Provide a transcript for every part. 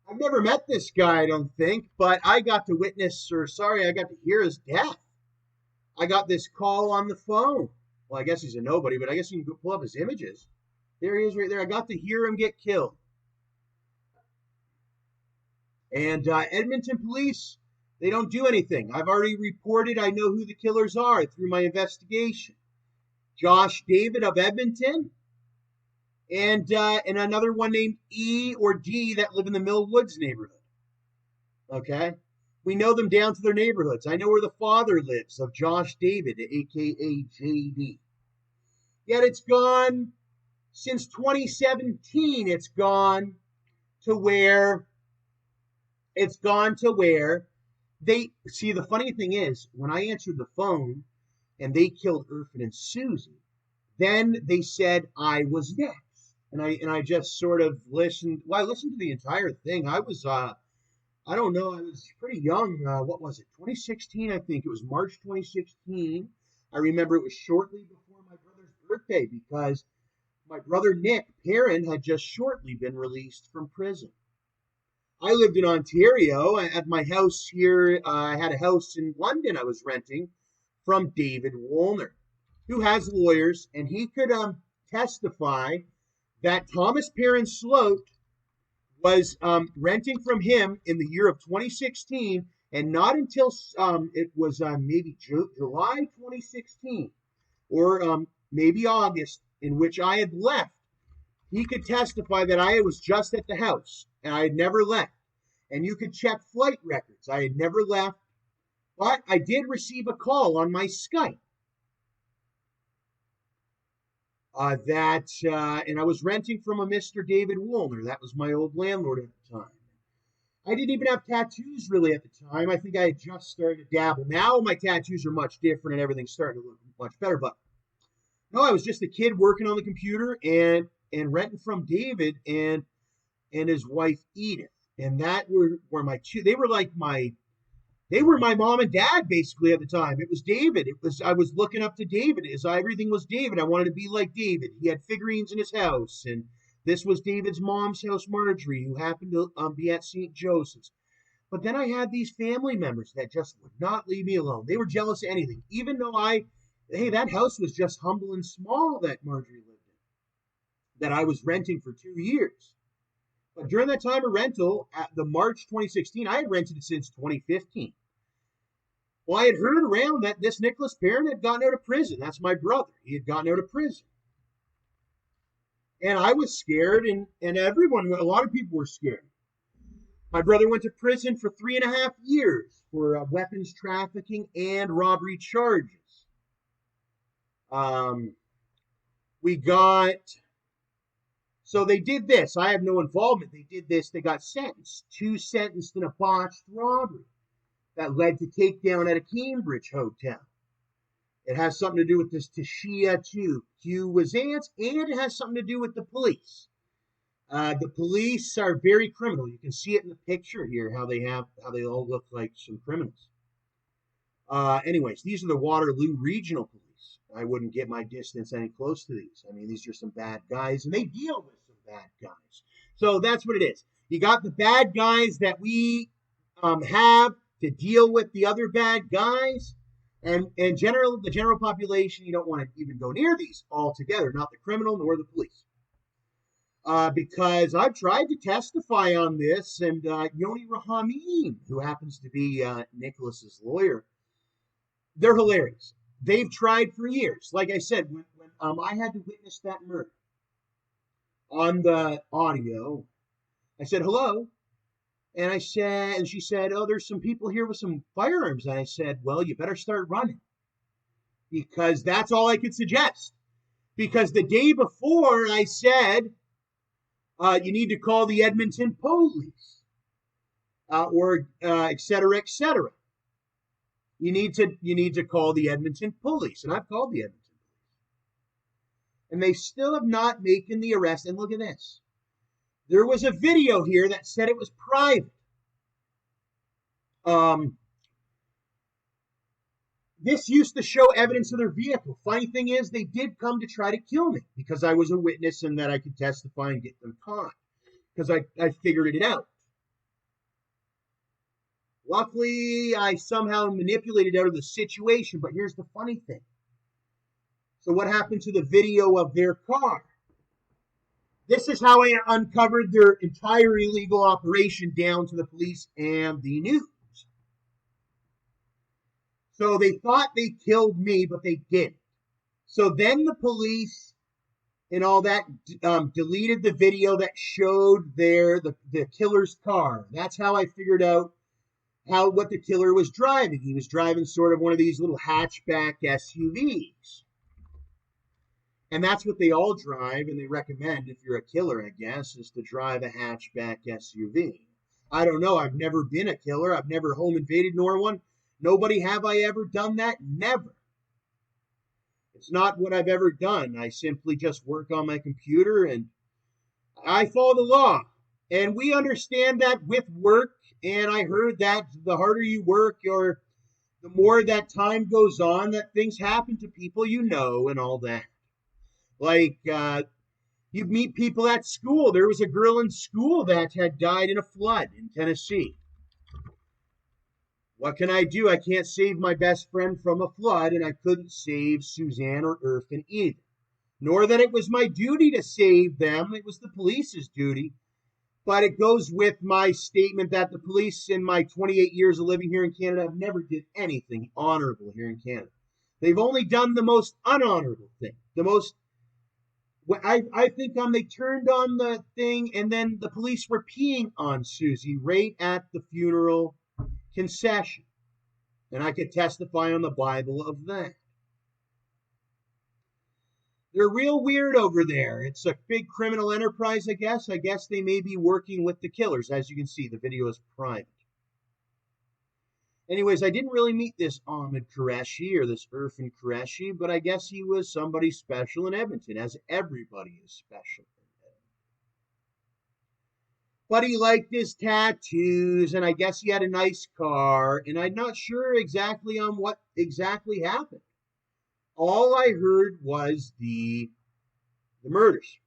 I've never met this guy, I don't think, but I got to witness, or sorry, I got to hear his death. I got this call on the phone. Well, I guess he's a nobody, but I guess you can pull up his images. There he is right there. I got to hear him get killed. And Edmonton police, they don't do anything. I've already reported, I know who the killers are through my investigation. Josh David of Edmonton, and another one named E or D that live in the Mill Woods neighborhood. Okay? We know them down to their neighborhoods. I know where the father lives of Josh David, a.k.a. JD. Yet it's gone, since 2017, it's gone to where they, see, the funny thing is, when I answered the phone and they killed Irfan and Susie, then they said I was next. And I just sort of listened. Well, I listened to the entire thing. I was I don't know, I was pretty young. What was it? 2016, I think. It was March 2016. I remember it was shortly before my brother's birthday because my brother Nick Perron had just shortly been released from prison. I lived in Ontario. At my house here, I had a house in London I was renting from David Woolner, who has lawyers, and he could testify that Thomas Perron-Slote was renting from him in the year of 2016, and not until it was maybe July 2016 or maybe August, in which I had left. He could testify that I was just at the house and I had never left. And you could check flight records. I had never left, but I did receive a call on my Skype. And I was renting from a Mr. David Woolner. That was my old landlord at the time. I didn't even have tattoos really at the time. I think I had just started to dabble. Now my tattoos are much different and everything's starting to look much better. But no, I was just a kid working on the computer and renting from David and his wife Edith. And that were my two. They were my mom and dad basically at the time. It was David. I was looking up to David. Everything was David. I wanted to be like David. He had figurines in his house, and this was David's mom's house, Marjorie, who happened to be at St. Joseph's. But then I had these family members that just would not leave me alone. They were jealous of anything, even though that house was just humble and small that Marjorie lived in, that I was renting for 2 years. But during that time of rental, at the March 2016, I had rented it since 2015. Well, I had heard around that this Nicholas Perron had gotten out of prison. That's my brother. He had gotten out of prison. And I was scared, and a lot of people were scared. My brother went to prison for 3.5 years for weapons trafficking and robbery charges. So they did this. I have no involvement. They did this. They got sentenced. 2 sentenced in a botched robbery that led to takedown at a Cambridge hotel. It has something to do with this Tashia too. Q was ants, and it has something to do with the police. The police are very criminal. You can see it in the picture here, how they all look like some criminals. Anyways, these are the Waterloo Regional Police. I wouldn't get my distance any close to these. I mean, these are some bad guys, and they deal with some bad guys. So that's what it is. You got the bad guys that we have to deal with the other bad guys, and the general population, you don't want to even go near these altogether, not the criminal nor the police. Because I've tried to testify on this, and Yoni Rahamim, who happens to be Nicholas's lawyer, they're hilarious. They've tried for years. Like I said, when I had to witness that murder on the audio, I said, hello. And she said, oh, there's some people here with some firearms. And I said, well, you better start running. Because that's all I could suggest. Because the day before I said, you need to call the Edmonton police, or et cetera, et cetera. You need to call the Edmonton police, and I've called the Edmonton police, and they still have not making the arrest. And look at this. There was a video here that said it was private. This used to show evidence of their vehicle. Funny thing is, they did come to try to kill me because I was a witness and that I could testify and get them caught because I figured it out. Luckily, I somehow manipulated out of the situation, but here's the funny thing. So what happened to the video of their car? This is how I uncovered their entire illegal operation down to the police and the news. So they thought they killed me, but they didn't. So then the police and all that deleted the video that showed the killer's car. That's how I figured out what the killer was driving. He was driving sort of one of these little hatchback SUVs. And that's what they all drive, and they recommend if you're a killer, I guess, is to drive a hatchback SUV. I don't know. I've never been a killer. I've never home invaded nor one. Nobody have I ever done that? Never. It's not what I've ever done. I simply just work on my computer and I follow the law. And we understand that with work. And I heard that the harder you work or the more that time goes on, that things happen to people you know and all that. Like, you meet people at school. There was a girl in school that had died in a flood in Tennessee. What can I do? I can't save my best friend from a flood, and I couldn't save Suzanne or Irfan either. Nor that it was my duty to save them. It was the police's duty. But it goes with my statement that the police in my 28 years of living here in Canada have never did anything honorable here in Canada. They've only done the most unhonorable thing. I think they turned on the thing and then the police were peeing on Susie right at the funeral concession. And I could testify on the Bible of that. They're real weird over there. It's a big criminal enterprise, I guess. I guess they may be working with the killers. As you can see, the video is private. Anyways, I didn't really meet this Ahmed Qureshi or this Irfan Qureshi, but I guess he was somebody special in Edmonton, as everybody is special in Edmonton. But he liked his tattoos, and I guess he had a nice car, and I'm not sure exactly on what exactly happened. All I heard was the murders.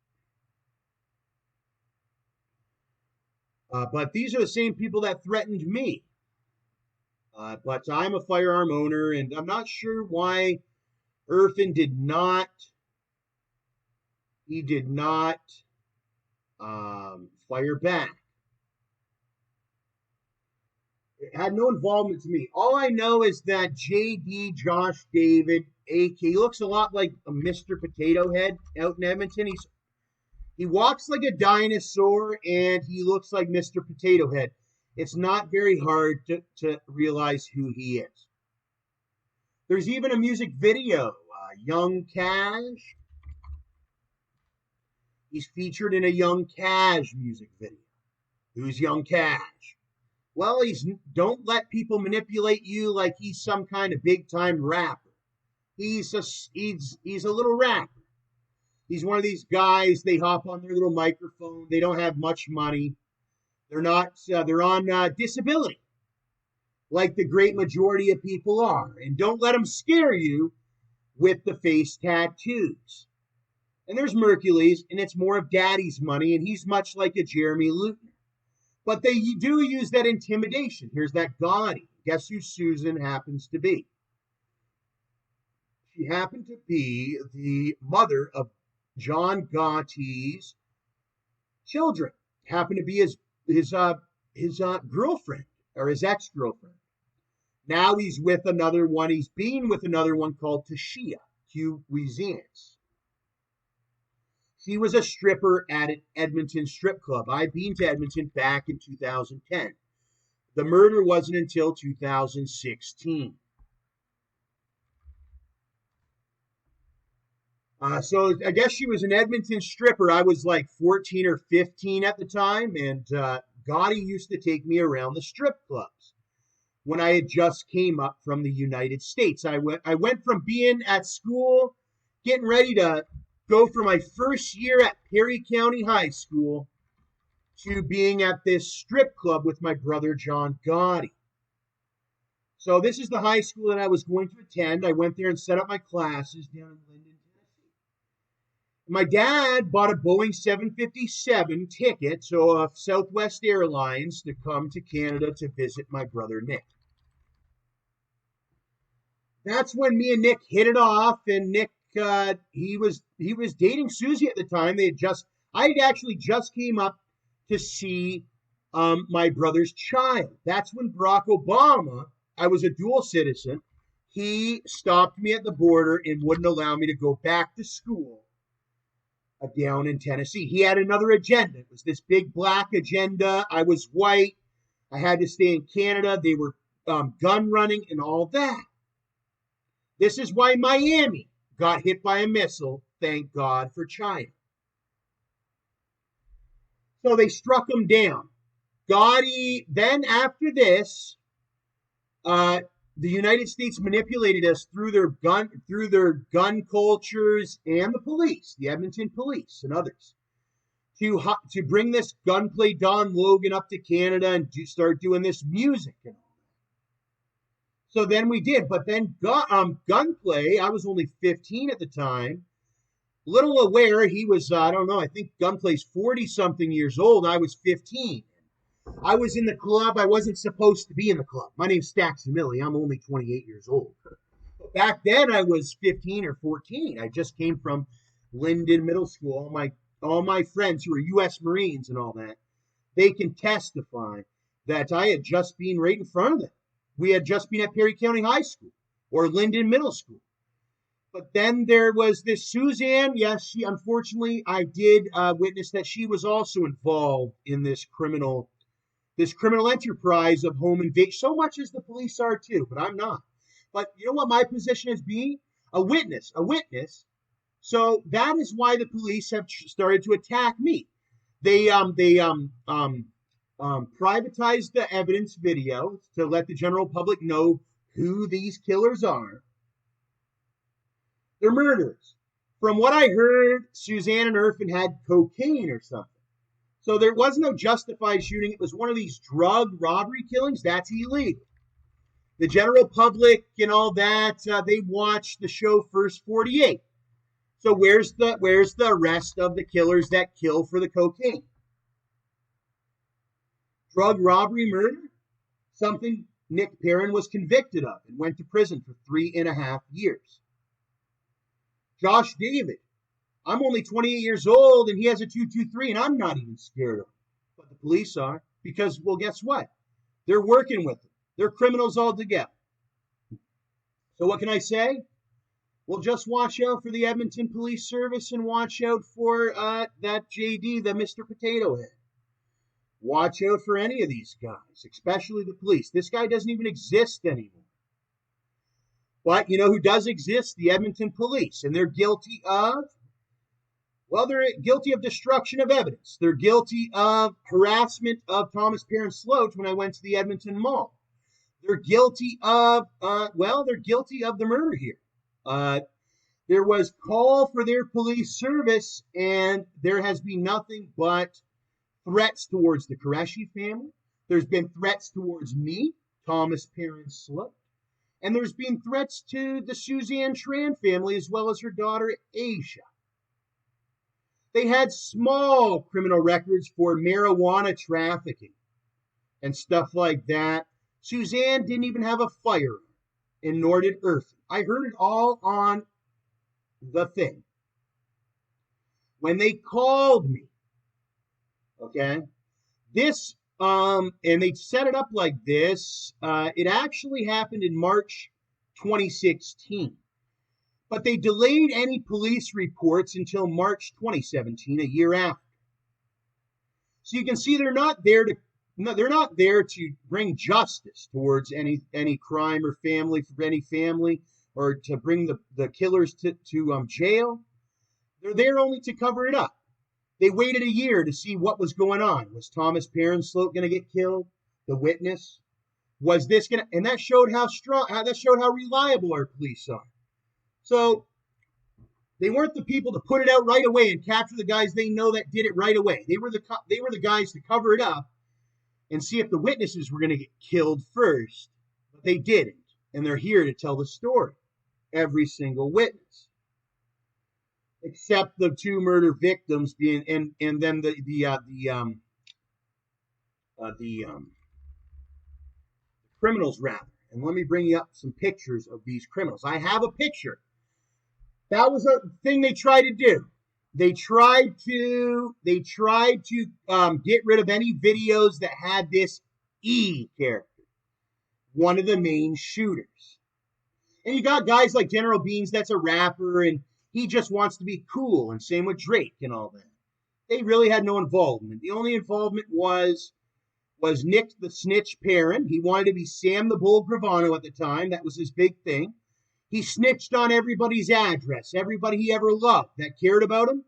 But these are the same people that threatened me. But I'm a firearm owner, and I'm not sure why Irfan did not fire back. It had no involvement to me. All I know is that JD, Josh David, AK, he looks a lot like a Mr. Potato Head out in Edmonton. He walks like a dinosaur, and he looks like Mr. Potato Head. It's not very hard to realize who he is. There's even a music video, Young Cash. He's featured in a Young Cash music video. Who's Young Cash? Well, don't let people manipulate you like he's some kind of big-time rapper. He's a little rapper. He's one of these guys, they hop on their little microphone. They don't have much money. They're on disability, like the great majority of people are. And don't let them scare you with the face tattoos. And there's Mercules, and it's more of daddy's money, and he's much like a Jeremy Lutner. But they do use that intimidation. Here's that Gotti. Guess who Susan happens to be? She happened to be the mother of John Gotti's children. Happened to be his girlfriend or his ex-girlfriend. Now he's with another one. He's been with another one called Tashia Cuisines. She was a stripper at an Edmonton strip club. I've been to Edmonton back in 2010. The murder wasn't until 2016. So I guess she was an Edmonton stripper. I was like 14 or 15 at the time, and Gotti used to take me around the strip clubs when I had just came up from the United States. I went from being at school, getting ready to go for my first year at Perry County High School, to being at this strip club with my brother John Gotti. So this is the high school that I was going to attend. I went there and set up my classes down in Linden, Tennessee. My dad bought a Boeing 757 ticket, so Southwest Airlines, to come to Canada to visit my brother Nick. That's when me and Nick hit it off, and Nick, he was dating Susie at the time. I had actually just came up to see my brother's child. That's when Barack Obama, I was a dual citizen, he stopped me at the border and wouldn't allow me to go back to school down in Tennessee. He had another agenda. It was this big black agenda. I was white. I had to stay in Canada. They were gun running and all that. This is why Miami got hit by a missile. Thank God for China. So they struck him down. Gotti, then after this, the United States manipulated us through their gun cultures and the police, the Edmonton police and others, to bring this gunplay Don Logan up to Canada and start doing this music and all. So then we did, but then Gunplay, I was only 15 at the time, little aware he was, I don't know, I think Gunplay's 40-something years old. I was 15. I was in the club. I wasn't supposed to be in the club. My name's Staxamilli. I'm only 28 years old. But back then, I was 15 or 14. I just came from Linden Middle School. All my friends who are U.S. Marines and all that, they can testify that I had just been right in front of them. We had just been at Perry County High School or Linden Middle School. But then there was this Suzanne. Yes, she, unfortunately, I did witness that she was also involved in this criminal enterprise of home invasion, so much as the police are too, but I'm not. But you know what my position is being? A witness. So that is why the police have started to attack me. They privatized the evidence video to let the general public know who these killers are. They're murderers. From what I heard, Suzanne and Irfan had cocaine or something. So there was no justified shooting. It was one of these drug robbery killings. That's illegal. The general public and all that, they watched the show First 48. So where's the rest of the killers that kill for the cocaine? Drug robbery, murder, something Nick Perron was convicted of and went to prison for 3.5 years. Josh David, I'm only 28 years old and he has a 223 and I'm not even scared of him. But the police are, because, well, guess what? They're working with them. They're criminals altogether. So what can I say? Well, just watch out for the Edmonton Police Service and watch out for that JD, the Mr. Potato Head. Watch out for any of these guys, especially the police. This guy doesn't even exist anymore. But you know who does exist? The Edmonton police. And they're guilty of, well, they're guilty of destruction of evidence. They're guilty of harassment of Thomas Perron-Slote when I went to the Edmonton Mall. They're guilty of, they're guilty of the murder here. There was call for their police service, and there has been nothing but threats towards the Qureshi family. There's been threats towards me, Thomas Perron-Slote. And there's been threats to the Suzanne Tran family as well as her daughter, Asia. They had small criminal records for marijuana trafficking and stuff like that. Suzanne didn't even have a firearm, and nor did Irfan. I heard it all on the thing. When they called me, okay, this, and they set it up like this. It actually happened in March 2016. But they delayed any police reports until March 2017, a year after. So you can see they're not there to bring justice towards any crime or family, for any family, or to bring the killers to jail. They're there only to cover it up. They waited a year to see what was going on. Was Thomas Perron-Slote going to get killed? The witness? Was this going to, and that showed how reliable our police are. So they weren't the people to put it out right away and capture the guys they know that did it right away. They were the guys to cover it up and see if the witnesses were going to get killed first. But they didn't, and they're here to tell the story. Every single witness. except the two murder victims being, and then the criminals rather. And let me bring you up some pictures of these criminals. I have a picture. That was a thing they tried to do. They tried to get rid of any videos that had this E character, one of the main shooters. And you got guys like General Beans, that's a rapper, and he just wants to be cool, and same with Drake and all that. They really had no involvement. The only involvement was Nick the Snitch Perron. He wanted to be Sam the Bull Gravano at the time. That was his big thing. He snitched on everybody's address, everybody he ever loved that cared about him.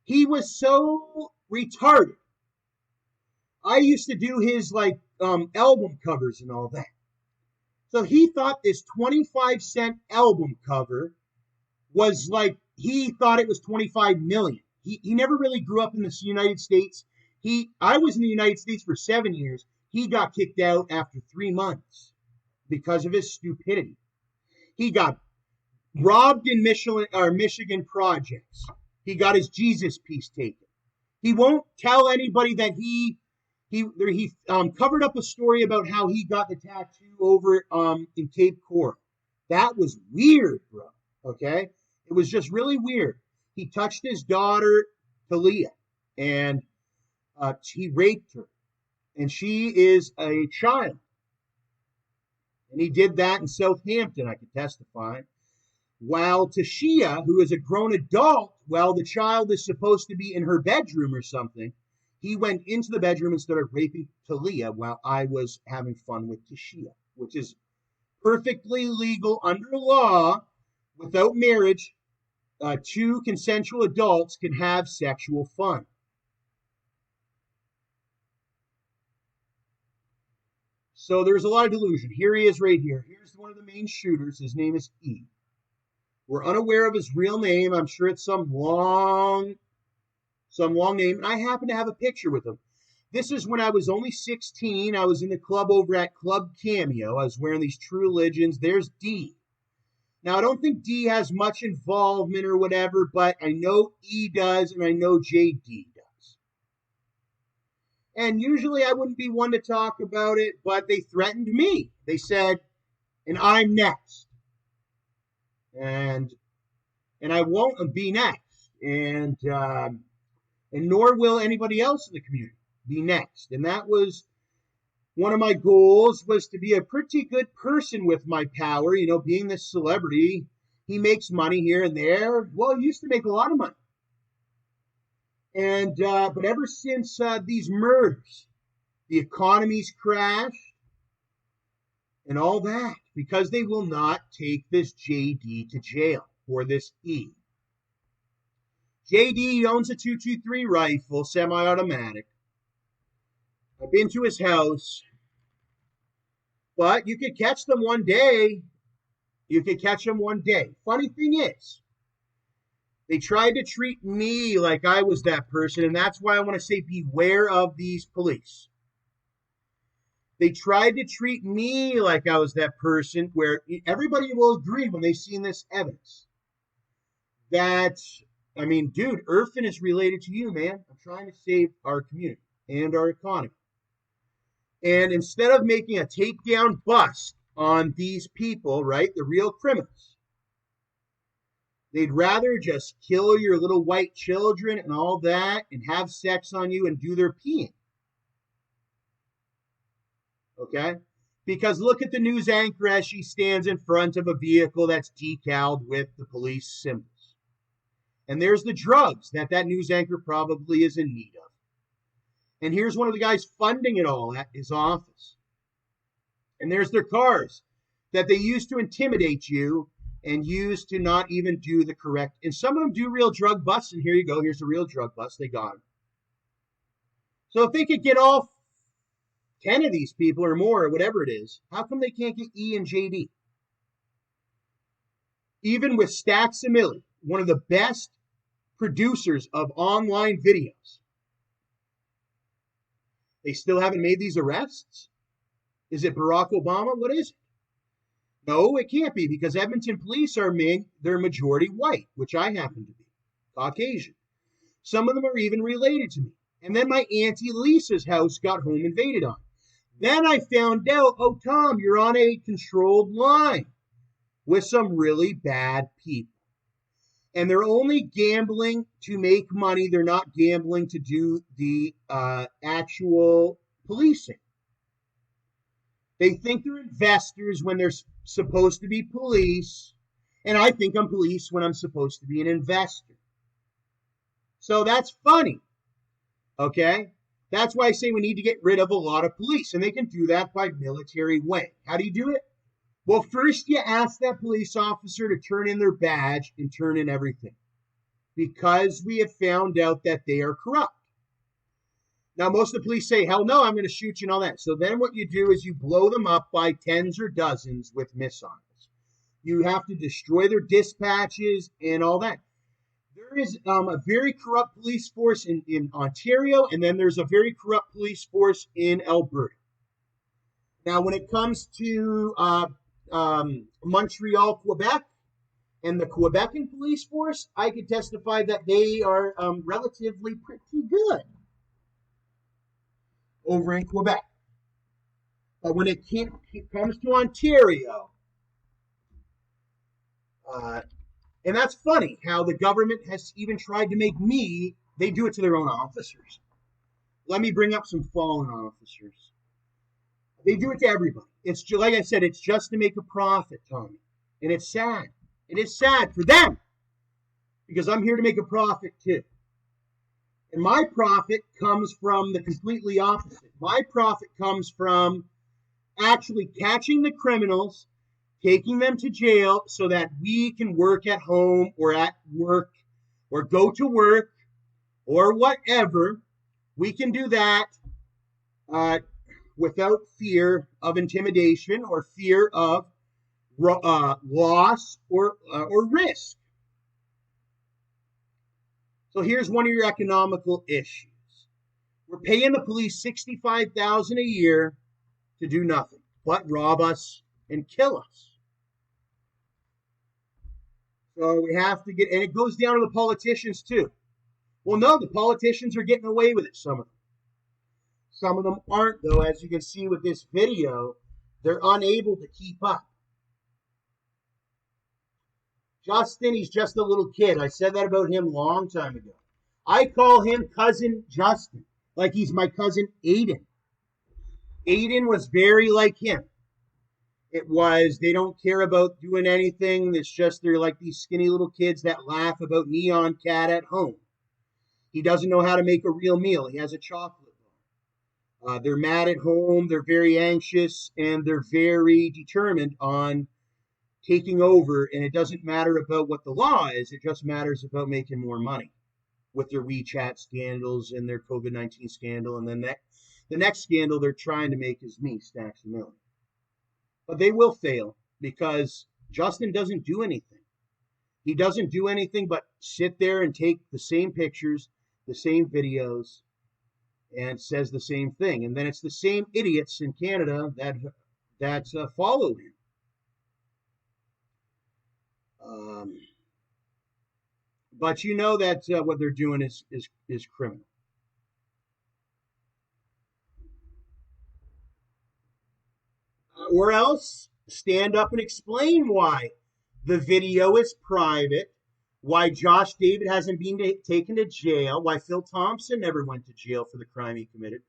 He was so retarded. I used to do his album covers and all that. So he thought this 25-cent album cover was he thought it was 25 million. He never really grew up in the United States. I was in the United States for 7 years. He got kicked out after 3 months because of his stupidity. He got robbed in Michigan projects. He got his Jesus piece taken. He won't tell anybody that he covered up a story about how he got the tattoo over in Cape Coral. That was weird, bro. Okay? It was just really weird. He touched his daughter, Talia, and he raped her. And she is a child. And he did that in Southampton, I can testify. While Tashia, who is a grown adult, while the child is supposed to be in her bedroom or something, he went into the bedroom and started raping Talia while I was having fun with Tashia, which is perfectly legal under law. Without marriage, two consensual adults can have sexual fun. So there's a lot of delusion. Here he is right here. Here's one of the main shooters. His name is E. We're unaware of his real name. I'm sure it's some long name. And I happen to have a picture with him. This is when I was only 16. I was in the club over at Club Cameo. I was wearing these True Religions. There's D. Now, I don't think D has much involvement or whatever, but I know E does, and I know JD does. And usually I wouldn't be one to talk about it, but they threatened me. They said, and I'm next. And I won't be next. And nor will anybody else in the community be next. And that was one of my goals, was to be a pretty good person with my power, being this celebrity. He makes money here and there. Well, he used to make a lot of money. And but ever since these murders, the economy's crashed and all that, because they will not take this JD to jail for this E. JD owns a 223 rifle, semi-automatic. I've been to his house. But you could catch them one day. Funny thing is, they tried to treat me like I was that person, and that's why I want to say beware of these police. They tried to treat me like I was that person, where everybody will agree when they've seen this evidence that, dude, Irfan is related to you, man. I'm trying to save our community and our economy. And instead of making a takedown bust on these people, right, the real criminals, they'd rather just kill your little white children and all that and have sex on you and do their peeing. Okay? Because look at the news anchor as she stands in front of a vehicle that's decaled with the police symbols. And there's the drugs that news anchor probably is in need of. And here's one of the guys funding it all at his office. And there's their cars that they use to intimidate you and use to not even do the correct. And some of them do real drug busts. And here you go. Here's a real drug bust. They got him. So if they could get all 10 of these people or more or whatever it is, how come they can't get E and JD? Even with Staxamilli, one of the best producers of online videos, they still haven't made these arrests? Is it Barack Obama? What is it? No, it can't be, because Edmonton police they're majority white, which I happen to be. Caucasian. Some of them are even related to me. And then my Auntie Lisa's house got home invaded on. Then I found out, oh, Tom, you're on a controlled line with some really bad people. And they're only gambling to make money. They're not gambling to do the actual policing. They think they're investors when they're supposed to be police. And I think I'm police when I'm supposed to be an investor. So that's funny. Okay? That's why I say we need to get rid of a lot of police. And they can do that by military way. How do you do it? Well, first you ask that police officer to turn in their badge and turn in everything. Because we have found out that they are corrupt. Now, most of the police say, hell no, I'm going to shoot you and all that. So then what you do is you blow them up by tens or dozens with missiles. You have to destroy their dispatches and all that. There is a very corrupt police force in Ontario, and then there's a very corrupt police force in Alberta. Now, when it comes to Montreal, Quebec, and the Quebecan police force, I can testify that they are relatively pretty good over in Quebec. But when it comes to Ontario, and that's funny how the government has even tried to make me, they do it to their own officers. Let me bring up some fallen officers. They do it to everybody. It's just, like I said, it's just to make a profit, Tommy. And it's sad. It is sad for them. Because I'm here to make a profit too. And my profit comes from the completely opposite. My profit comes from actually catching the criminals, taking them to jail so that we can work at home or at work or go to work or whatever. We can do that without fear of intimidation or fear of loss or risk. So here's one of your economical issues. We're paying the police $65,000 a year to do nothing but rob us and kill us. So we have to get, and it goes down to the politicians too. Well, no, the politicians are getting away with it, some of them. Some of them aren't, though. As you can see with this video, they're unable to keep up. Justin, he's just a little kid. I said that about him a long time ago. I call him Cousin Justin, like he's my cousin Aiden. Aiden was very like him. It was, they don't care about doing anything. It's just they're like these skinny little kids that laugh about Neon Cat at home. He doesn't know how to make a real meal. He has a chocolate bar. They're mad at home. They're very anxious, and they're very determined on taking over. And it doesn't matter about what the law is. It just matters about making more money with their WeChat scandals and their COVID-19 scandal. And then the next scandal they're trying to make is me, Stacks of Million. But they will fail because Justin doesn't do anything. He doesn't do anything but sit there and take the same pictures, the same videos, and says the same thing. And then it's the same idiots in Canada that follow him. But you know that what they're doing is criminal. Or else stand up and explain why the video is private, why Josh David hasn't been taken to jail, why Phil Thompson never went to jail for the crime he committed.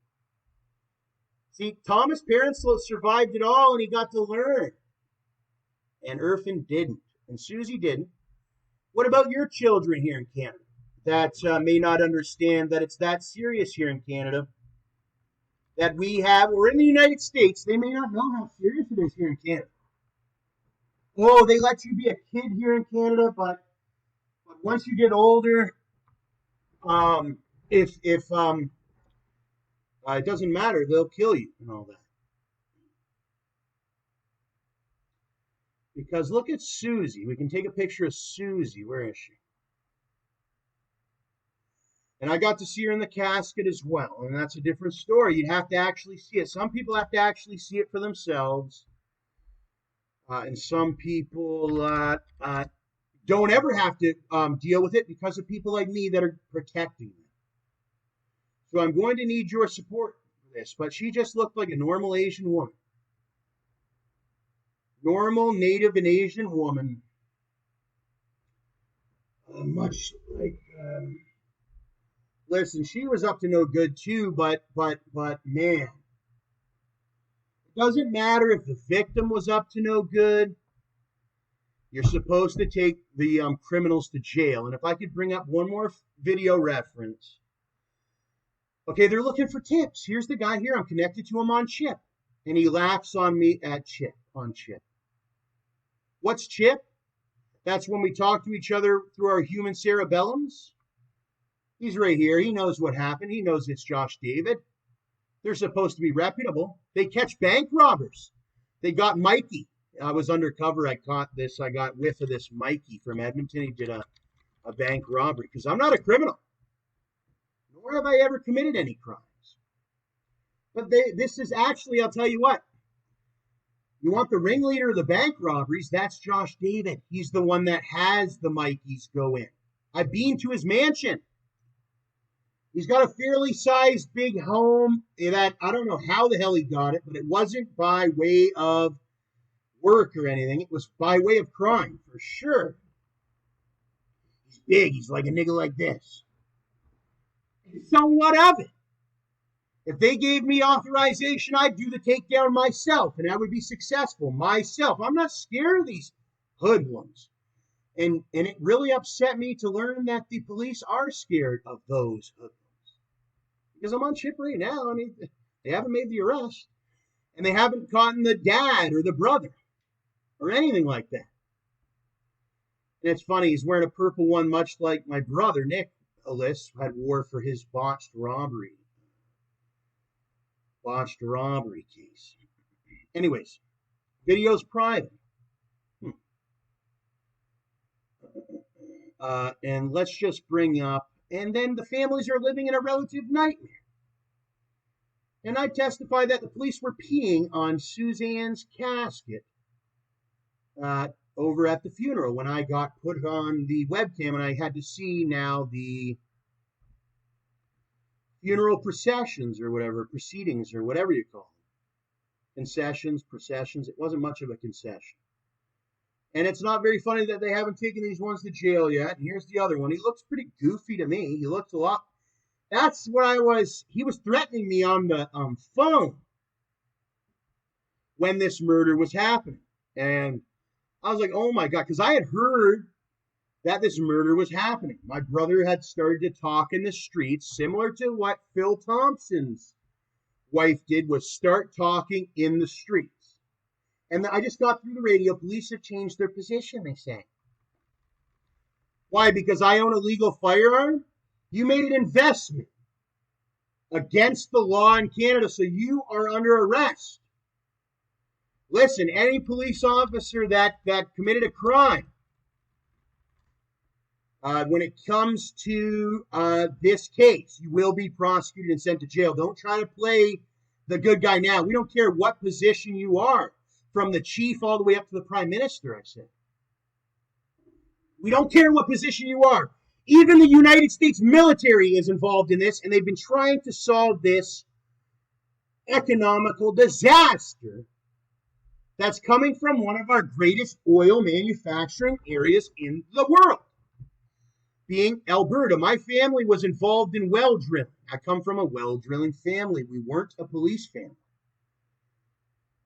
See, Thomas Perron-Slote survived it all and he got to learn. And Irfan didn't. And Susie didn't. What about your children here in Canada that may not understand that it's that serious here in Canada? That we have, or in the United States, they may not know how serious it is here in Canada. Oh, they let you be a kid here in Canada, but once you get older, if it doesn't matter, they'll kill you and all that. Because look at Susie. We can take a picture of Susie. Where is she? And I got to see her in the casket as well. And that's a different story. You'd have to actually see it. Some people have to actually see it for themselves. And some people don't ever have to deal with it because of people like me that are protecting them. So I'm going to need your support for this. But she just looked like a normal Asian woman. Normal Native and Asian woman. Much like, listen, she was up to no good too, but man, it doesn't matter if the victim was up to no good. You're supposed to take the criminals to jail. And if I could bring up one more video reference. Okay, they're looking for tips. Here's the guy here. I'm connected to him on Chip. And he laughs on me at Chip, on Chip. What's Chip? That's when we talk to each other through our human cerebellums. He's right here. He knows what happened. He knows it's Josh David. They're supposed to be reputable. They catch bank robbers. They got Mikey. I was undercover. I caught this. I got whiff of this Mikey from Edmonton. He did a bank robbery because I'm not a criminal. Nor have I ever committed any crimes. But this is actually, I'll tell you what. You want the ringleader of the bank robberies? That's Josh David. He's the one that has the Mikeys go in. I've been to his mansion. He's got a fairly sized big home that I don't know how the hell he got it, but it wasn't by way of work or anything. It was by way of crime, for sure. He's big. He's like a nigga like this. So what of it? If they gave me authorization, I'd do the takedown myself, and I would be successful myself. I'm not scared of these hoodlums. And it really upset me to learn that the police are scared of those hoodlums. Because I'm on Chip right now. I mean, they haven't made the arrest. And they haven't caught the dad or the brother or anything like that. And it's funny, he's wearing a purple one, much like my brother, Nick Ellis, had wore for his botched robbery case. Anyways, video's private. And let's just bring up, and then the families are living in a relative nightmare. And I testify that the police were peeing on Suzanne's casket over at the funeral when I got put on the webcam, and I had to see now the funeral processions or whatever, proceedings or whatever you call them. Concessions, processions. It wasn't much of a concession. And it's not very funny that they haven't taken these ones to jail yet. And here's the other one. He looks pretty goofy to me. He looks a lot. That's what he was threatening me on the phone when this murder was happening. And I was like, oh my God, because I had heard that this murder was happening. My brother had started to talk in the streets, similar to what Phil Thompson's wife did, was start talking in the streets. And I just got through the radio. Police have changed their position, they say. Why? Because I own a legal firearm? You made an investment against the law in Canada, so you are under arrest. Listen, any police officer that committed a crime, when it comes to this case, you will be prosecuted and sent to jail. Don't try to play the good guy now. We don't care what position you are, from the chief all the way up to the prime minister, I said. We don't care what position you are. Even the United States military is involved in this, and they've been trying to solve this economical disaster that's coming from one of our greatest oil manufacturing areas in the world, being Alberta. My family was involved in well drilling. I come from a well drilling family. We weren't a police family.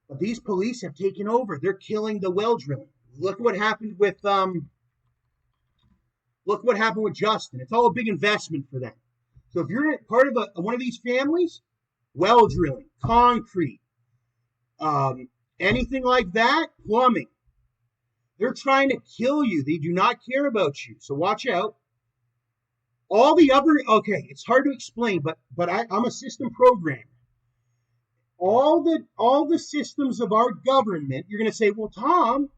But these police have taken over. They're killing the well drilling. Look what happened with Justin. It's all a big investment for them. So if you're part of one of these families, well drilling, concrete, anything like that, plumbing, they're trying to kill you. They do not care about you. So watch out. All the other, okay, it's hard to explain, but I'm a system programmer. All the systems of our government, you're going to say, well, Tom,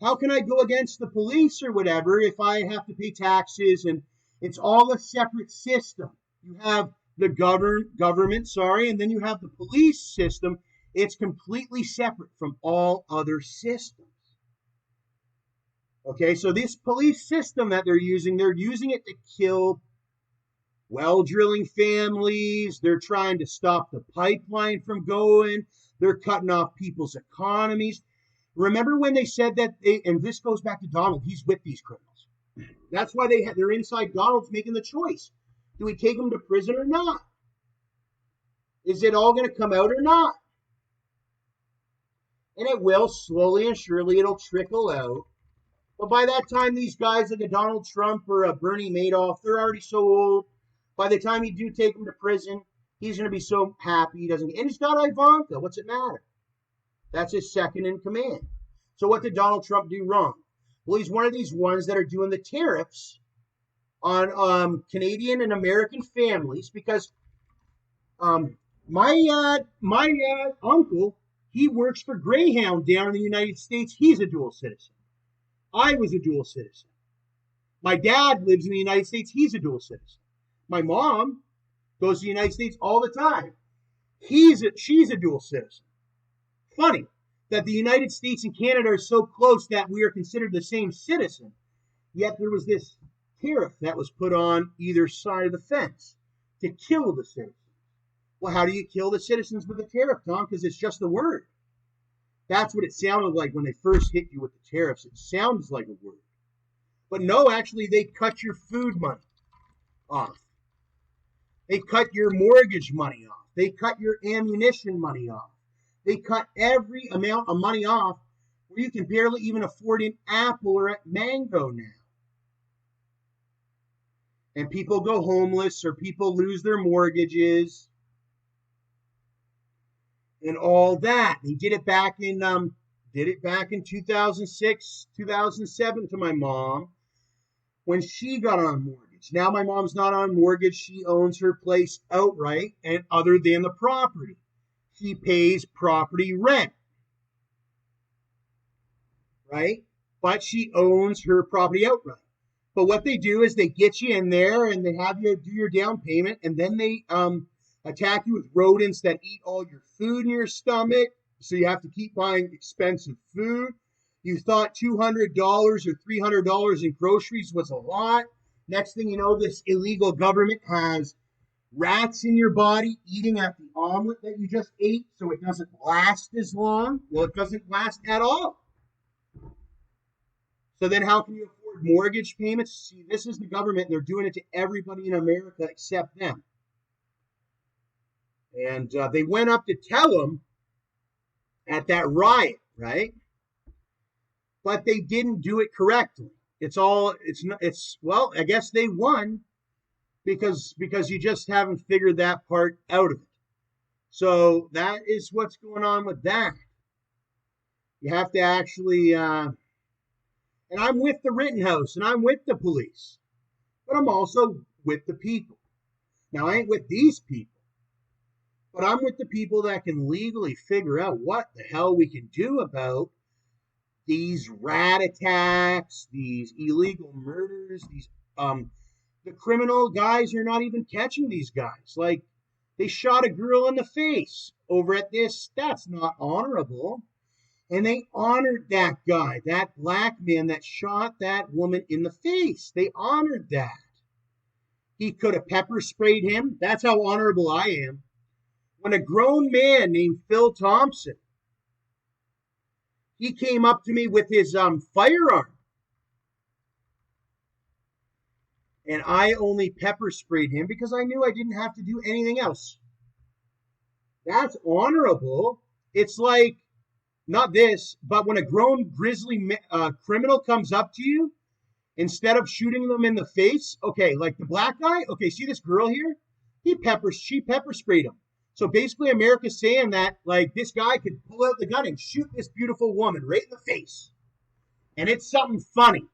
how can I go against the police or whatever if I have to pay taxes? And it's all a separate system. You have the government, and then you have the police system. It's completely separate from all other systems. Okay, so this police system that they're using it to kill well drilling families. They're trying to stop the pipeline from going. They're cutting off people's economies. Remember when they said that and this goes back to Donald, he's with these criminals. That's why they're inside Donald's making the choice. Do we take them to prison or not? Is it all going to come out or not? And it will, slowly and surely, it'll trickle out. But by that time, these guys like a Donald Trump or a Bernie Madoff, they're already so old. By the time you do take him to prison, he's going to be so happy he doesn't. And he's got Ivanka. What's it matter? That's his second in command. So what did Donald Trump do wrong? Well, he's one of these ones that are doing the tariffs on Canadian and American families because my uncle, he works for Greyhound down in the United States. He's a dual citizen. I was a dual citizen. My dad lives in the United States. He's a dual citizen. My mom goes to the United States all the time. She's a dual citizen. Funny that the United States and Canada are so close that we are considered the same citizen. Yet there was this tariff that was put on either side of the fence to kill the citizens. Well, how do you kill the citizens with a tariff, Tom? Because it's just a word. That's what it sounded like when they first hit you with the tariffs. It sounds like a word. But no, actually, they cut your food money off. They cut your mortgage money off. They cut your ammunition money off. They cut every amount of money off where you can barely even afford an apple or a mango now. And people go homeless or people lose their mortgages and all that. They did it back in 2006, 2007 to my mom when she got on mortgage. Now my mom's not on mortgage. She owns her place outright, and other than the property, she pays property rent, right? But she owns her property outright. But what they do is they get you in there and they have you do your down payment, and then they attack you with rodents that eat all your food in your stomach. So you have to keep buying expensive food. You thought $200 or $300 in groceries was a lot. Next thing you know, this illegal government has rats in your body eating at the omelet that you just ate, so it doesn't last as long. Well, it doesn't last at all. So then how can you afford mortgage payments? See, this is the government, and they're doing it to everybody in America except them. And they went up to tell them at that riot, right? But they didn't do it correctly. Well, I guess they won because you just haven't figured that part out of it. So that is what's going on with that. You have to actually, and I'm with the Rittenhouse and I'm with the police, but I'm also with the people. Now, I ain't with these people, but I'm with the people that can legally figure out what the hell we can do about these rat attacks, these illegal murders, these the criminal guys are not even catching these guys. Like, they shot a girl in the face over at this. That's not honorable. And they honored that guy, that black man that shot that woman in the face. They honored that. He could have pepper sprayed him. That's how honorable I am. When a grown man named Phil Thompson, he came up to me with his firearm. And I only pepper sprayed him because I knew I didn't have to do anything else. That's honorable. It's like, not this, but when a grown grizzly criminal comes up to you, instead of shooting them in the face, okay, like the black guy, okay, see this girl here? She pepper sprayed him. So basically America's saying that, like, this guy could pull out the gun and shoot this beautiful woman right in the face. And it's something funny.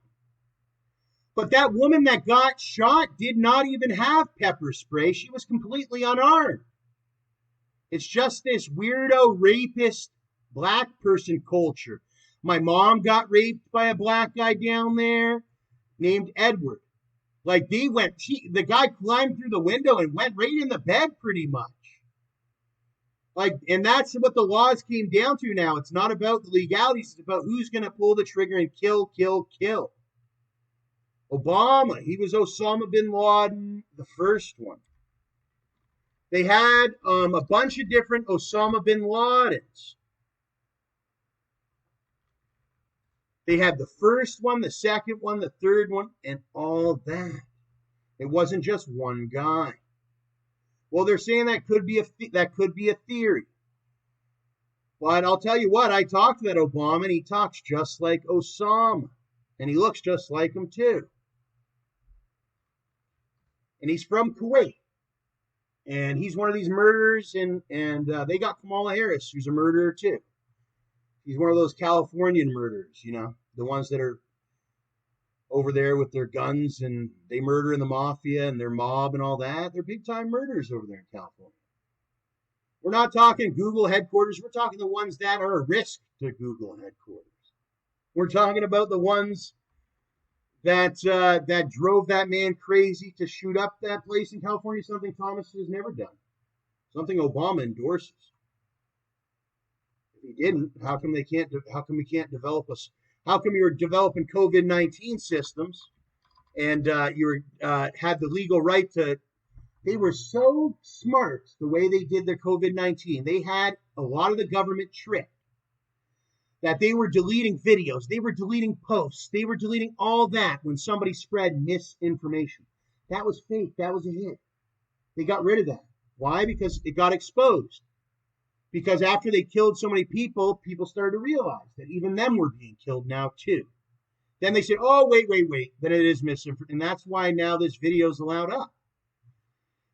But that woman that got shot did not even have pepper spray. She was completely unarmed. It's just this weirdo rapist black person culture. My mom got raped by a black guy down there named Edward. Like, the guy climbed through the window and went right in the bed pretty much. Like, and that's what the laws came down to now. It's not about the legalities. It's about who's going to pull the trigger and kill, kill, kill. Obama, he was Osama bin Laden, the first one. They had a bunch of different Osama bin Ladens. They had the first one, the second one, the third one, and all that. It wasn't just one guy. Well, they're saying that could be a theory. But I'll tell you what, I talked to that Obama, and he talks just like Osama, and he looks just like him too. And he's from Kuwait, and he's one of these murderers, and they got Kamala Harris, who's a murderer too. He's one of those Californian murderers, you know, the ones that are over there with their guns and they murder in the mafia and their mob and all that. They're big time murderers over there in California. We're not talking Google headquarters. We're talking the ones that are a risk to Google headquarters. We're talking about the ones that drove that man crazy to shoot up that place in California, something Thomas has never done, something Obama endorses. If he didn't, how come we can't develop us? How come you're developing COVID-19 systems and you had the legal right to? They were so smart the way they did their COVID-19. They had a lot of the government tricked that they were deleting videos, they were deleting posts, they were deleting all that when somebody spread misinformation. That was fake. That was a hit. They got rid of that. Why? Because it got exposed. Because after they killed so many people, people started to realize that even them were being killed now too. Then they said, oh, wait. Then it is misinformation. And that's why now this video is allowed up.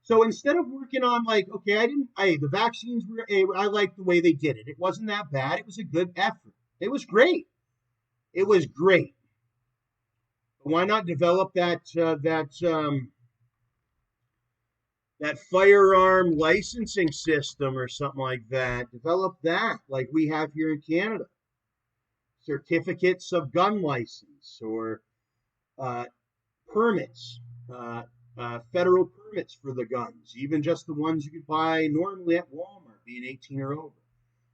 So instead of working on like, okay, the vaccines were, I liked the way they did it. It wasn't that bad. It was a good effort. It was great. It was great. But why not develop that firearm licensing system or something like that? Develop that like we have here in Canada. Certificates of gun license or permits, federal permits for the guns, even just the ones you could buy normally at Walmart, being 18 or over.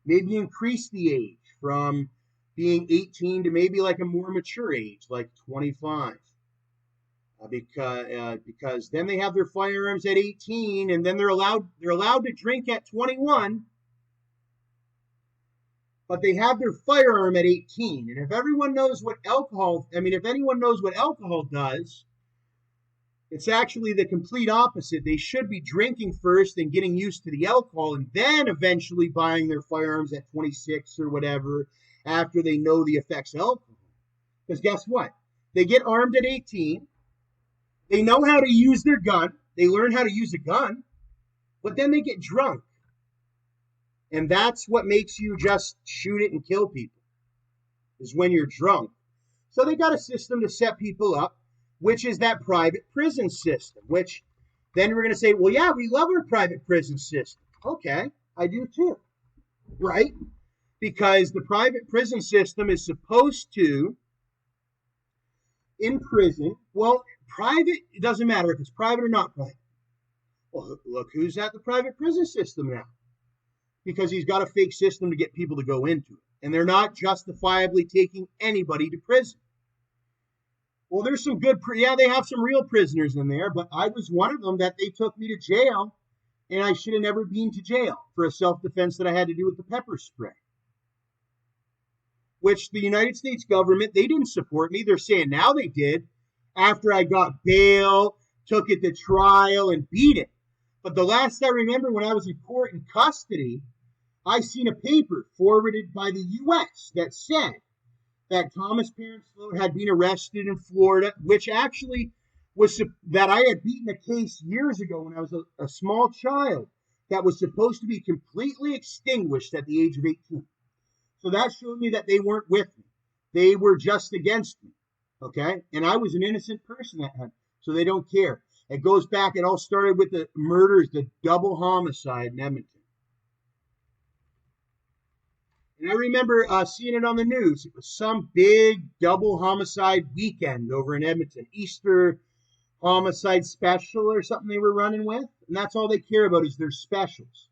Maybe increase the age from being 18 to maybe like a more mature age, like 25. Because then they have their firearms at 18, and then they're allowed to drink at 21, but they have their firearm at 18. And if everyone knows what if anyone knows what alcohol does, it's actually the complete opposite. They should be drinking first and getting used to the alcohol, and then eventually buying their firearms at 26 or whatever after they know the effects of alcohol. Because guess what? They get armed at 18. They know how to use their gun. They learn how to use a gun, but then they get drunk. And that's what makes you just shoot it and kill people, is when you're drunk. So they got a system to set people up, which is that private prison system, which then we're going to say, well, yeah, we love our private prison system. Okay, I do too, right? Because the private prison system is supposed to, in prison, well, private, it doesn't matter if it's private or not private. Well, look who's at the private prison system now. Because he's got a fake system to get people to go into it. And they're not justifiably taking anybody to prison. Well, there's some good, they have some real prisoners in there, but I was one of them that they took me to jail, and I should have never been to jail for a self-defense that I had to do with the pepper spray. Which the United States government, they didn't support me. They're saying now they did, after I got bail, took it to trial, and beat it. But the last I remember when I was in court in custody, I seen a paper forwarded by the U.S. that said that Thomas Perron-Slote had been arrested in Florida, which actually was that I had beaten a case years ago when I was a small child that was supposed to be completely extinguished at the age of 18. So that showed me that they weren't with me. They were just against me, okay? And I was an innocent person that time, so they don't care. It goes back, it all started with the murders, the double homicide in Edmonton. And I remember seeing it on the news. It was some big double homicide weekend over in Edmonton. Easter homicide special or something they were running with. And that's all they care about is their specials.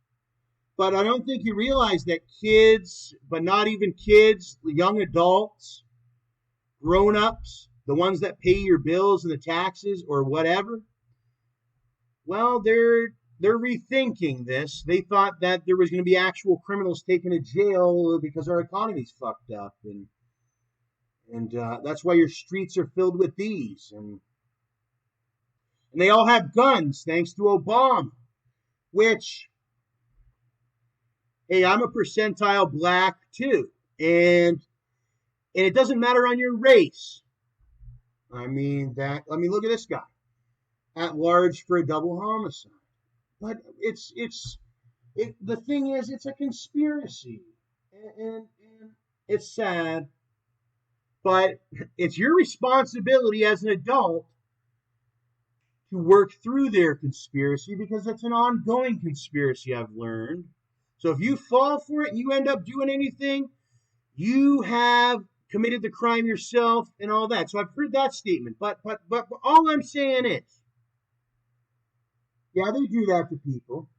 But I don't think you realize that kids, but not even kids, young adults, grown-ups, the ones that pay your bills and the taxes or whatever, well, they're rethinking this. They thought that there was going to be actual criminals taken to jail because our economy's fucked up, and that's why your streets are filled with these, and they all have guns thanks to Obama. Which, hey, I'm a percentile black too, and it doesn't matter on your race. I mean, look at this guy at large for a double homicide. But the thing is, it's a conspiracy, and it's sad, but it's your responsibility as an adult to work through their conspiracy, because it's an ongoing conspiracy, I've learned. So if you fall for it and you end up doing anything, you have committed the crime yourself and all that. So I've heard that statement, but all I'm saying is, yeah, they do that to people,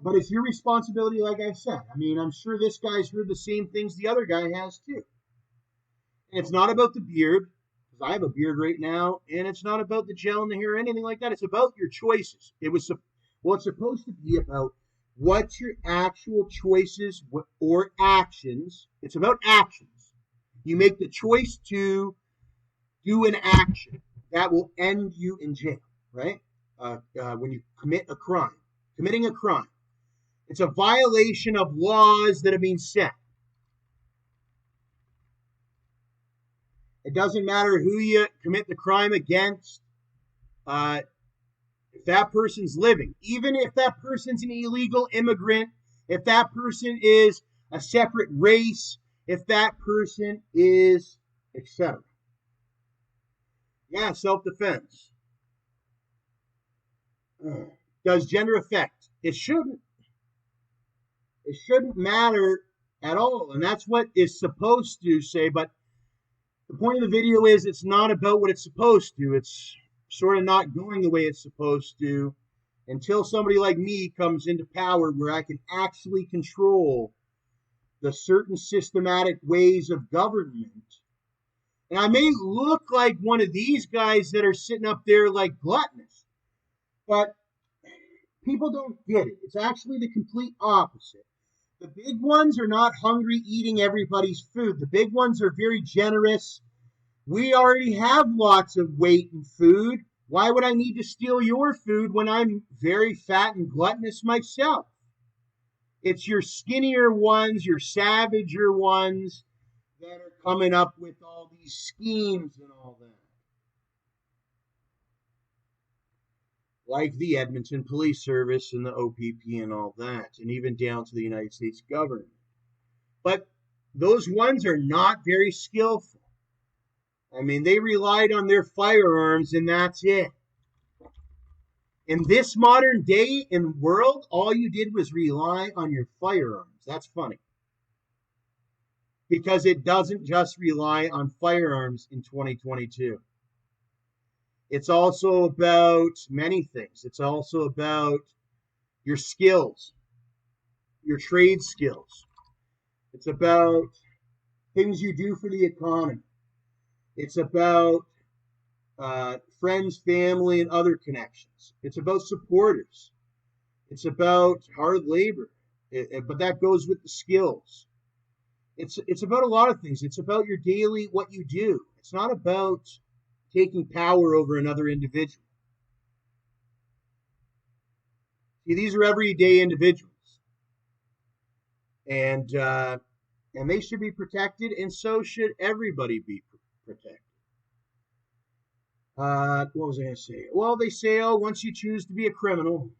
but it's your responsibility, like I said. I mean, I'm sure this guy's heard the same things the other guy has too. And it's not about the beard, because I have a beard right now, and it's not about the gel in the hair or anything like that. It's about your choices. It's supposed to be about what's your actual choices or actions. It's about actions. You make the choice to do an action that will end you in jail, right? When you commit a crime. Committing a crime. It's a violation of laws that have been set. It doesn't matter who you commit the crime against. If that person's living, even if that person's an illegal immigrant, if that person is a separate race, if that person is, etc. Yeah, self-defense. Does gender affect? It shouldn't. It shouldn't matter at all, and that's what it's supposed to say, but the point of the video is it's not about what it's supposed to. It's sort of not going the way it's supposed to until somebody like me comes into power where I can actually control the certain systematic ways of government. And I may look like one of these guys that are sitting up there like gluttonous, but people don't get it. It's actually the complete opposite. The big ones are not hungry eating everybody's food. The big ones are very generous. We already have lots of weight in food. Why would I need to steal your food when I'm very fat and gluttonous myself? It's your skinnier ones, your savager ones that are coming up with all these schemes and all that. Like the Edmonton Police Service and the OPP and all that, and even down to the United States government. But those ones are not very skillful. I mean, they relied on their firearms, and that's it. In this modern day and world, all you did was rely on your firearms. That's funny. Because it doesn't just rely on firearms in 2022. It's also about many things. It's also about your skills, your trade skills. It's about things you do for the economy. It's about friends, family, and other connections. It's about supporters. It's about hard labor. But that goes with the skills. It's about a lot of things. It's about your daily, what you do. It's not about taking power over another individual. See, these are everyday individuals. And they should be protected, and so should everybody be protected. What was I going to say? Well, they say, once you choose to be a criminal,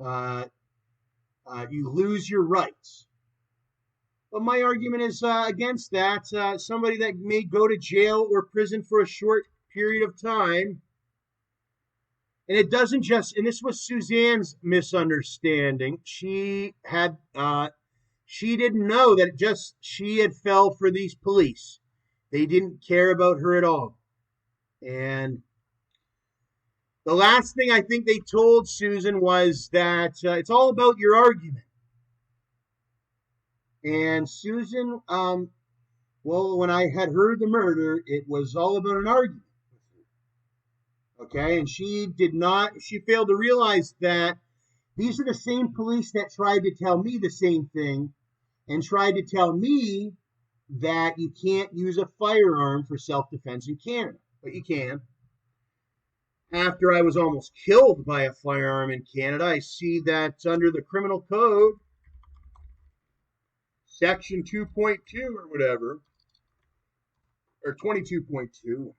you lose your rights. But my argument is against that. Somebody that may go to jail or prison for a short period of time, and it doesn't just, and this was Suzanne's misunderstanding. She didn't know that she had fell for these police. They didn't care about her at all. And the last thing I think they told Susan was that it's all about your argument. And Susan, well, when I had heard the murder, it was all about an argument. Okay, and she failed to realize that these are the same police that tried to tell me the same thing and tried to tell me that you can't use a firearm for self-defense in Canada, but you can. After I was almost killed by a firearm in Canada, I see that under the criminal code, section 2.2 or whatever, or 22.2,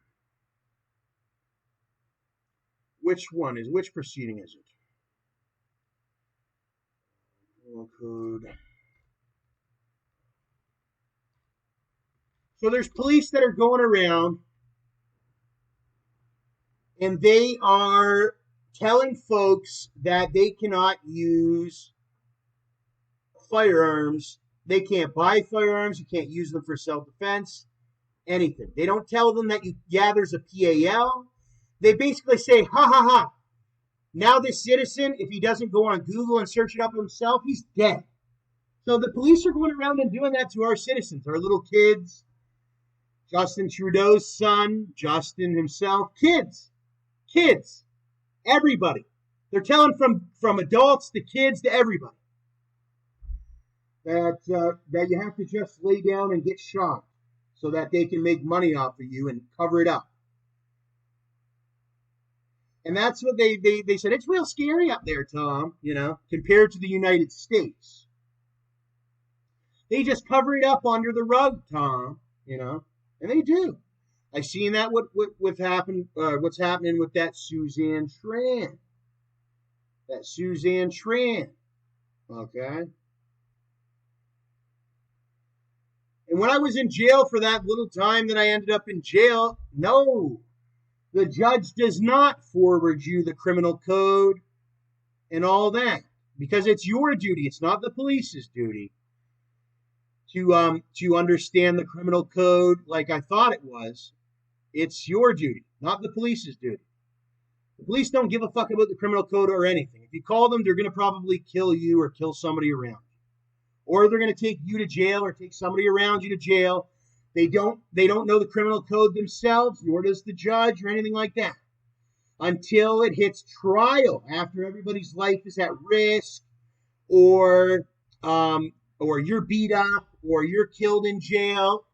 which proceeding is it? Criminal code. So there's police that are going around and they are telling folks that they cannot use firearms. They can't buy firearms. You can't use them for self-defense, anything. They don't tell them that there's a PAL. They basically say, ha ha ha. Now this citizen, if he doesn't go on Google and search it up himself, he's dead. So the police are going around and doing that to our citizens, our little kids, Justin Trudeau's son, Justin himself, kids, everybody. They're telling from adults to kids to everybody that you have to just lay down and get shot so that they can make money off of you and cover it up. And that's what they said. It's real scary up there, Tom, compared to the United States. They just cover it up under the rug, Tom, and they do. I've seen that what's happening with that Suzanne Tran. Okay? And when I was in jail for that little time that I ended up in jail, no, the judge does not forward you the criminal code and all that, because it's your duty. It's not the police's duty to understand the criminal code like I thought it was. It's your duty, not the police's duty. The police don't give a fuck about the criminal code or anything. If you call them, they're going to probably kill you or kill somebody around you. Or they're going to take you to jail or take somebody around you to jail. They don't know the criminal code themselves, nor does the judge or anything like that. Until it hits trial, after everybody's life is at risk, or you're beat up, or you're killed in jail,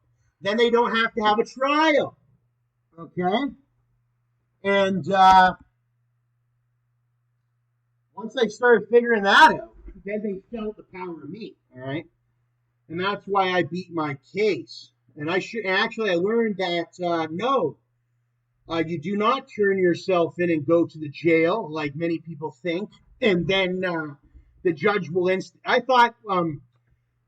then they don't have to have a trial. Okay? And once they started figuring that out, then they felt the power of me. All right? And that's why I beat my case. And I learned that no, you do not turn yourself in and go to the jail like many people think, and then the judge will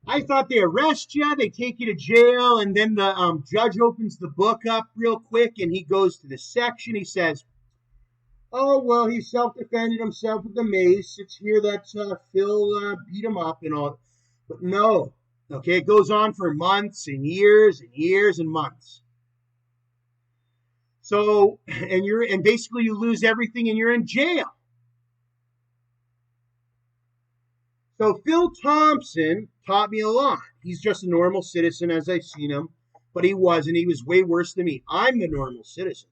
I thought they arrest you, they take you to jail, and then the judge opens the book up real quick, and he goes to the section. He says, "Oh well, he self-defended himself with the mace. It's here that Phil beat him up and all." But no. Okay, it goes on for months and years and years and months. So, and basically you lose everything and you're in jail. So Phil Thompson taught me a lot. He's just a normal citizen as I've seen him, but he wasn't. He was way worse than me. I'm the normal citizen.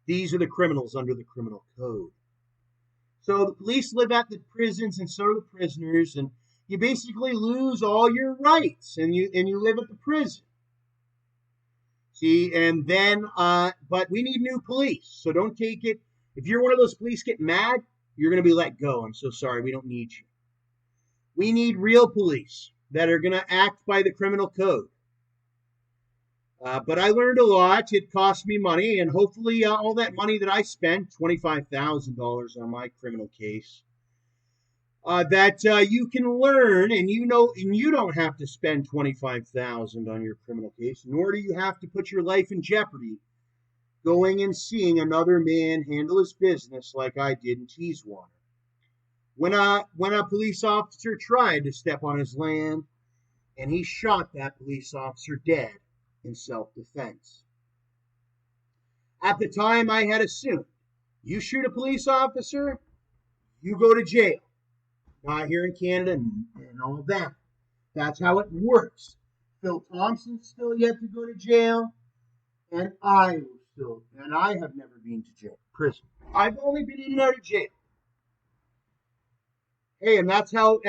These are the criminals under the criminal code. So the police live at the prisons and so do the prisoners, and you basically lose all your rights, and you live at the prison. See, and then, but we need new police, so don't take it. If you're one of those police get mad, you're going to be let go. I'm so sorry, we don't need you. We need real police that are going to act by the criminal code. But I learned a lot. It cost me money, and hopefully all that money that I spent, $25,000 on my criminal case, that you can learn, and you don't have to spend $25,000 on your criminal case, nor do you have to put your life in jeopardy going and seeing another man handle his business like I did in Teeswater. When a police officer tried to step on his land, and he shot that police officer dead in self-defense. At the time, I had assumed, you shoot a police officer, you go to jail. Not here in Canada and all of that. That's how it works. Phil Thompson's still yet to go to jail, and I have never been to jail, prison. I've only been in and out of jail. Hey, and that's how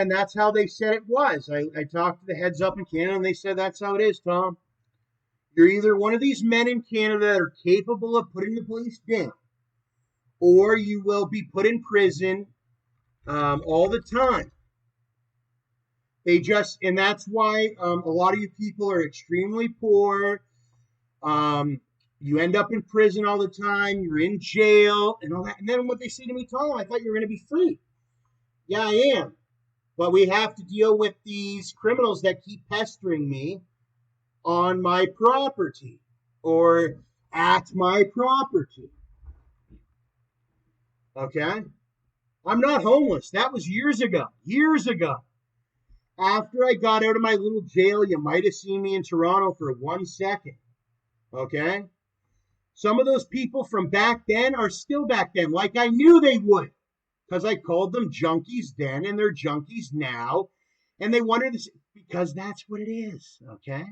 they said it was. I talked to the heads up in Canada, and they said that's how it is, Tom. You're either one of these men in Canada that are capable of putting the police down, or you will be put in prison all the time. And that's why a lot of you people are extremely poor. You end up in prison all the time. You're in jail and all that. And then what they say to me, Tom, I thought you were going to be free. Yeah, I am. But we have to deal with these criminals that keep pestering me on my property or at my property. Okay? I'm not homeless. That was years ago. Years ago. After I got out of my little jail, you might have seen me in Toronto for 1 second. Okay? Some of those people from back then are still back then, like I knew they would. Because I called them junkies then, and they're junkies now. And they wondered, because that's what it is. Okay?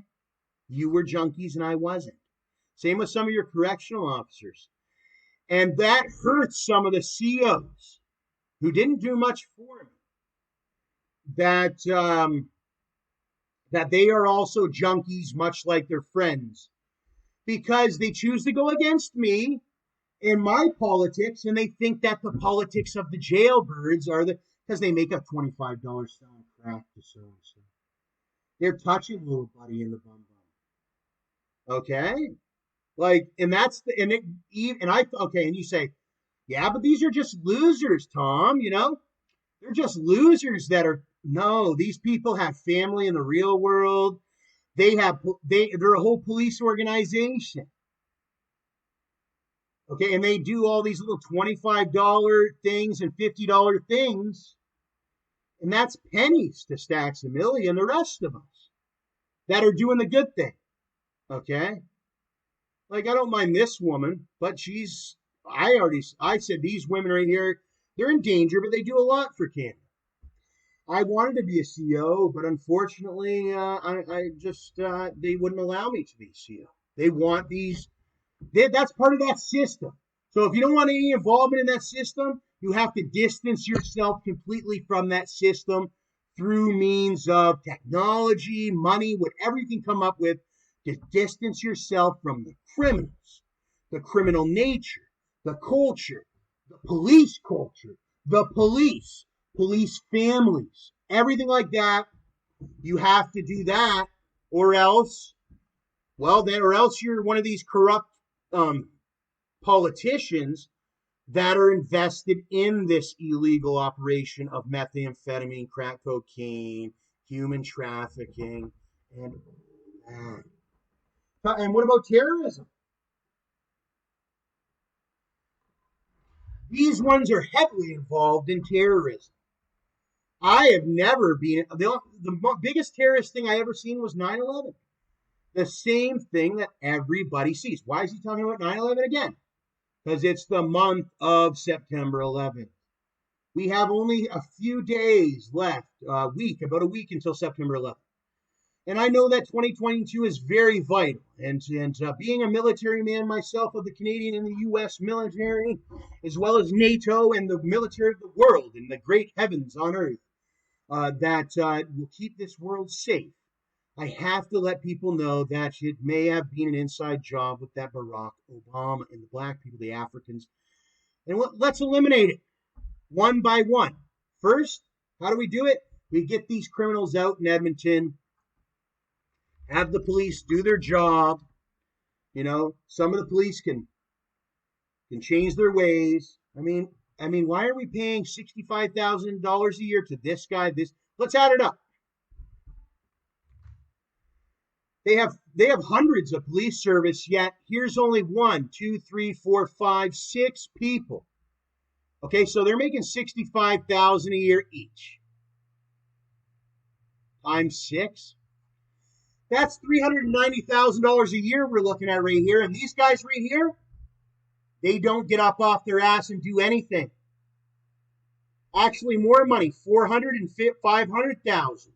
You were junkies and I wasn't. Same with some of your correctional officers. And that hurts some of the COs who didn't do much for me. That they are also junkies, much like their friends, because they choose to go against me in my politics, and they think that the politics of the jailbirds are because they make up $25 selling crack to so and so. They're touching little buddy in the bum bum. Okay, and that's and you say, yeah, but these are just losers, Tom. They're just losers that are. No, these people have family in the real world. They're a whole police organization. Okay, and they do all these little $25 things and $50 things. And that's pennies to Stacks a Million, the rest of us that are doing the good thing. Okay? I don't mind this woman, but I said these women right here, they're in danger, but they do a lot for Canada. I wanted to be a CO, but unfortunately, they wouldn't allow me to be a CO. They want that's part of that system. So if you don't want any involvement in that system, you have to distance yourself completely from that system through means of technology, money, whatever you can come up with to distance yourself from the criminals, the criminal nature, the culture, the police culture, the police families, everything like that. You have to do that, or else you're one of these corrupt politicians that are invested in this illegal operation of methamphetamine, crack cocaine, human trafficking, and what about terrorism? These ones are heavily involved in terrorism. I have never been. The biggest terrorist thing I ever seen was 9/11. The same thing that everybody sees. Why is he talking about 9/11 again? Because it's the month of September 11th. We have only a few days left, about a week until September 11th. And I know that 2022 is very vital. And being a military man myself of the Canadian and the U.S. military, as well as NATO and the military of the world and the great heavens on earth, that will keep this world safe. I have to let people know that it may have been an inside job with that Barack Obama and the black people, the Africans. And let's eliminate it one by one. First, how do we do it? We get these criminals out in Edmonton, have the police do their job. Some of the police can change their ways. I mean, why are we paying $65,000 a year to this guy? Let's add it up. They have hundreds of police service, yet here's only 1, 2, 3, 4, 5, 6 people. Okay, so they're making $65,000 a year each. Times 6. That's $390,000 a year we're looking at right here. And these guys right here, they don't get up off their ass and do anything. Actually, more money, $400,000 and $500,000.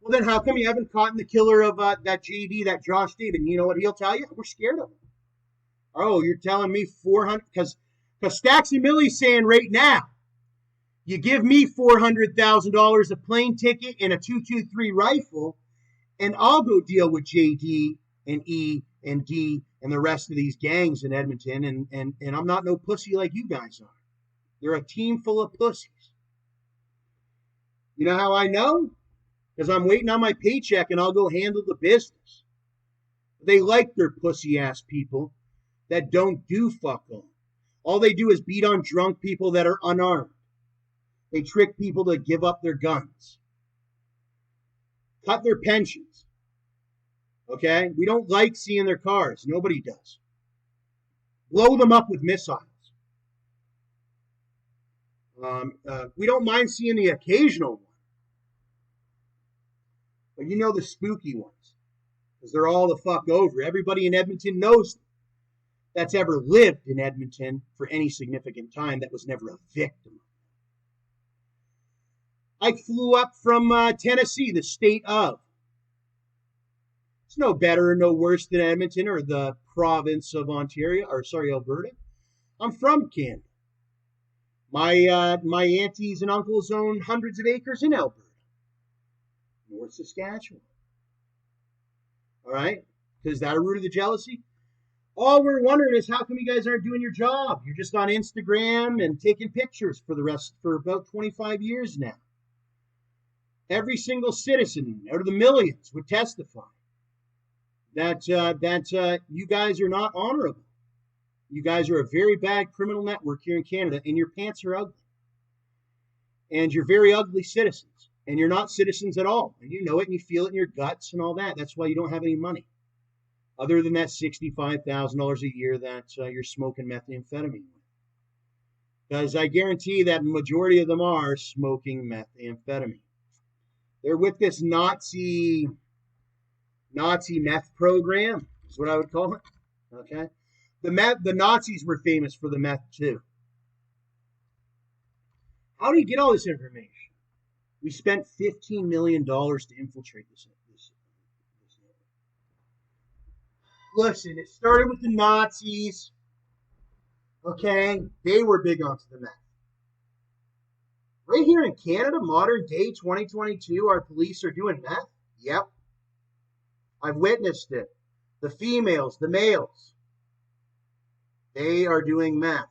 Well, then how come you haven't caught the killer of that JD, that Josh David? You know what he'll tell you? We're scared of him. Oh, you're telling me 400? Because Stacks and Millie's saying right now, you give me $400,000 a plane ticket and a 223 rifle, and I'll go deal with JD and E and D and the rest of these gangs in Edmonton. And I'm not no pussy like you guys are. They're a team full of pussies. You know how I know? Because I'm waiting on my paycheck and I'll go handle the business. They like their pussy ass people that don't do fuck all. All they do is beat on drunk people that are unarmed. They trick people to give up their guns. Cut their pensions. Okay? We don't like seeing their cars. Nobody does. Blow them up with missiles. We don't mind seeing the occasional one. But you know the spooky ones. Because they're all the fuck over. Everybody in Edmonton knows them. That's ever lived in Edmonton for any significant time that was never a victim. I flew up from Tennessee, the state of. It's no better or no worse than Edmonton or the province of Alberta. I'm from Canada. My aunties and uncles own hundreds of acres in Alberta. North Saskatchewan. All right? Is that a root of the jealousy? All we're wondering is how come you guys aren't doing your job? You're just on Instagram and taking pictures for about 25 years now. Every single citizen out of the millions would testify that you guys are not honorable. You guys are a very bad criminal network here in Canada, and your pants are ugly. And you're very ugly citizens. And you're not citizens at all. And you know it, and you feel it in your guts and all that. That's why you don't have any money. Other than that $65,000 a year that you're smoking methamphetamine with. Because I guarantee that majority of them are smoking methamphetamine. They're with this Nazi meth program, is what I would call it. Okay? The Nazis were famous for the meth too. How do you get all this information? We spent $15 million to infiltrate this. Listen, it started with the Nazis. Okay? They were big onto the meth. Right here in Canada, modern day 2022, our police are doing meth? Yep. I've witnessed it. The females, the males, they are doing meth.